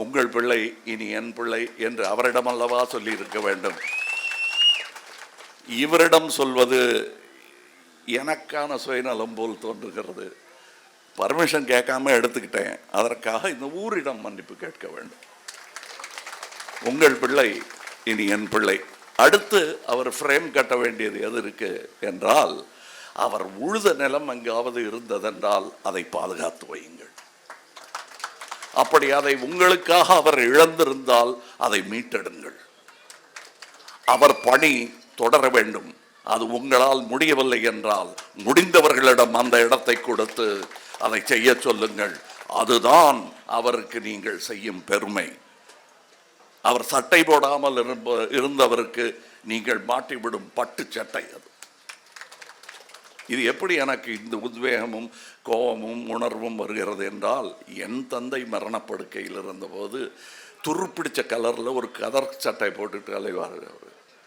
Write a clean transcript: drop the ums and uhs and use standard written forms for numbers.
உங்கள் பிள்ளை இனி என் பிள்ளை என்று அவரிடம் அல்லவா சொல்லியிருக்க வேண்டும். இவரிடம் சொல்வது எனக்கான சுயநலம் போல் தோன்றுகிறது. பர்மிஷன் கேட்காம எடுத்துக்கிட்டேன், அதற்காக இந்த ஊரிடம் மன்னிப்பு கேட்க வேண்டும். உங்கள் பிள்ளை இனி என் பிள்ளை. அடுத்து அவர் ஃப்ரேம் கட்ட வேண்டியது எது இருக்கு என்றால், அவர் உழுத நிலம் எங்காவது இருந்ததென்றால் அதை பாதுகாத்து வையுங்கள். அப்படி அதை உங்களுக்காக அவர் இழந்திருந்தால் அதை மீட்டெடுங்கள். அவர் பணி தொடர வேண்டும். அது உங்களால் முடியவில்லை என்றால் முடிந்தவர்களிடம் அந்த இடத்தை கொடுத்து அதை செய்ய சொல்லுங்கள். அதுதான் அவருக்கு நீங்கள் செய்யும் பெருமை. அவர் சட்டை போடாமல் இருந்தவருக்கு நீங்கள் மாட்டிவிடும் பட்டு சட்டை அது. இது எப்படி எனக்கு இந்த உத்வேகமும் கோபமும் உணர்வும் வருகிறது என்றால், என் தந்தை மரணப்படுக்கையில் இருந்தபோது துருப்பிடிச்ச கலரில் ஒரு கதர் சட்டை போட்டுட்டு அலைவார்கள் அவர்.